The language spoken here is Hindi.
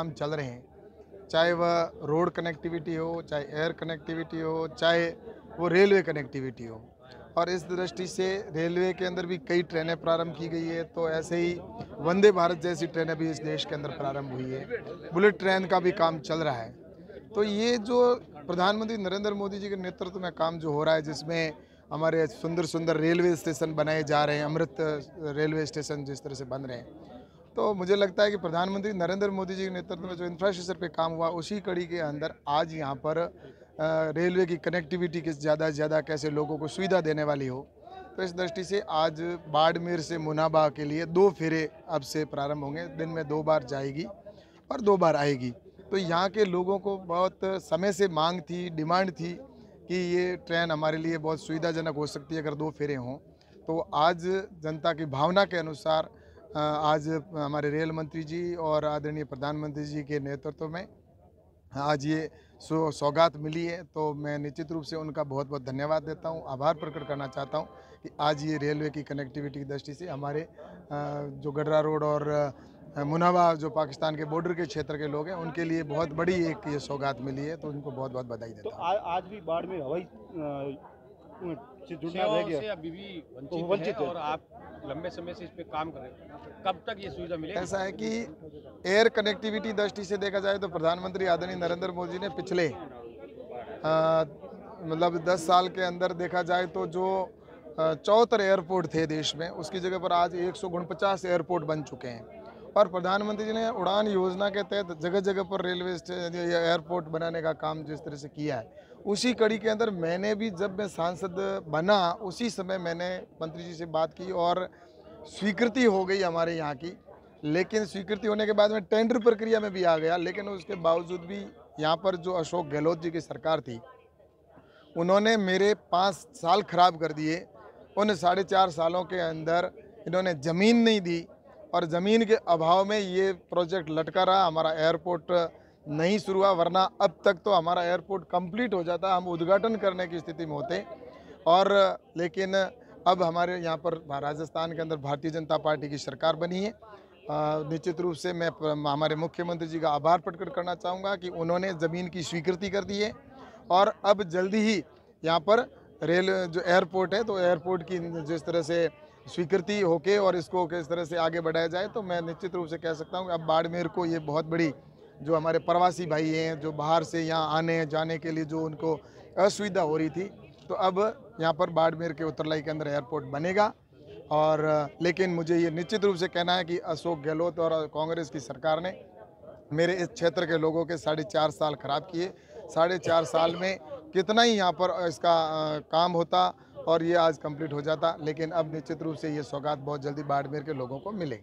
काम चल रहे हैं, चाहे वह रोड कनेक्टिविटी हो, चाहे एयर कनेक्टिविटी हो, चाहे वो रेलवे कनेक्टिविटी हो। और इस दृष्टि से रेलवे के अंदर भी कई ट्रेनें प्रारंभ की गई है, तो ऐसे ही वंदे भारत जैसी ट्रेनें भी इस देश के अंदर प्रारंभ हुई है। बुलेट ट्रेन का भी काम चल रहा है। तो ये जो प्रधानमंत्री नरेंद्र मोदी जी के नेतृत्व में काम जो हो रहा है, जिसमें हमारे सुंदर सुंदर रेलवे स्टेशन बनाए जा रहे हैं, अमृत रेलवे स्टेशन जिस तरह से बन रहे हैं, तो मुझे लगता है कि प्रधानमंत्री नरेंद्र मोदी जी के नेतृत्व में जो इंफ्रास्ट्रक्चर पे काम हुआ, उसी कड़ी के अंदर आज यहाँ पर रेलवे की कनेक्टिविटी के ज़्यादा से ज़्यादा कैसे लोगों को सुविधा देने वाली हो। तो इस दृष्टि से आज बाड़मेर से मुनाबा के लिए 2 फेरे अब से प्रारंभ होंगे। दिन में 2 बार जाएगी और 2 बार आएगी। तो यहाँ के लोगों को बहुत समय से मांग थी, डिमांड थी कि ये ट्रेन हमारे लिए बहुत सुविधाजनक हो सकती है अगर 2 फेरे हों। तो आज जनता की भावना के अनुसार आज हमारे रेल मंत्री जी और आदरणीय प्रधानमंत्री जी के नेतृत्व में आज ये सौगात मिली है। तो मैं निश्चित रूप से उनका बहुत बहुत धन्यवाद देता हूँ, आभार प्रकट करना चाहता हूँ कि आज ये रेलवे की कनेक्टिविटी की दृष्टि से हमारे जो गडरा रोड और मुनाबा जो पाकिस्तान के बॉर्डर के क्षेत्र के लोग हैं, उनके लिए बहुत बड़ी एक ये सौगात मिली है। तो उनको बहुत बहुत बधाई तो देता हूँ। आज भी बाड़मेर हवाई से जुड़ना रह सेवाओं गया से अभी भी तो वंचित है और आप लंबे समय से इस पे काम कर रहे हैं। कब तक ये सुविधा मिलेगी? ऐसा है कि एयर कनेक्टिविटी दृष्टि से देखा जाए तो प्रधानमंत्री आदरणीय नरेंद्र मोदी ने पिछले मतलब 10 साल के अंदर देखा जाए तो जो 74 एयरपोर्ट थे देश में, उसकी जगह पर आज 149 एयरपोर्ट बन चुके हैं। और प्रधानमंत्री जी ने उड़ान योजना के तहत जगह जगह पर रेलवे या एयरपोर्ट बनाने का काम जिस तरह से किया है, उसी कड़ी के अंदर मैंने भी जब मैं सांसद बना उसी समय मैंने मंत्री जी से बात की और स्वीकृति हो गई हमारे यहाँ की। लेकिन स्वीकृति होने के बाद में टेंडर प्रक्रिया में भी आ गया, लेकिन उसके बावजूद भी यहाँ पर जो अशोक गहलोत जी की सरकार थी, उन्होंने मेरे 5 साल खराब कर दिए। उन 4.5 सालों के अंदर इन्होंने ज़मीन नहीं दी और ज़मीन के अभाव में ये प्रोजेक्ट लटका रहा। हमारा एयरपोर्ट नहीं शुरू हुआ, वरना अब तक तो हमारा एयरपोर्ट कंप्लीट हो जाता, हम उद्घाटन करने की स्थिति में होते। और लेकिन अब हमारे यहाँ पर राजस्थान के अंदर भारतीय जनता पार्टी की सरकार बनी है। निश्चित रूप से मैं हमारे मुख्यमंत्री जी का आभार प्रकट करना चाहूँगा कि उन्होंने ज़मीन की स्वीकृति कर दी है और अब जल्दी ही यहाँ पर रेल जो एयरपोर्ट है, तो एयरपोर्ट की जिस तरह से स्वीकृति होके और इसको किस तरह से आगे बढ़ाया जाए, तो मैं निश्चित रूप से कह सकता हूँ कि अब बाड़मेर को ये बहुत बड़ी जो हमारे प्रवासी भाई हैं, जो बाहर से यहाँ आने जाने के लिए जो उनको असुविधा हो रही थी, तो अब यहाँ पर बाड़मेर के उत्तरलाई के अंदर एयरपोर्ट बनेगा। और लेकिन मुझे ये निश्चित रूप से कहना है कि अशोक गहलोत और कांग्रेस की सरकार ने मेरे इस क्षेत्र के लोगों के 4.5 साल खराब किए। 4.5 साल में कितना ही यहाँ पर इसका काम होता और ये आज कंप्लीट हो जाता, लेकिन अब निश्चित रूप से ये सौगात बहुत जल्दी बाड़मेर के लोगों को मिलेगी।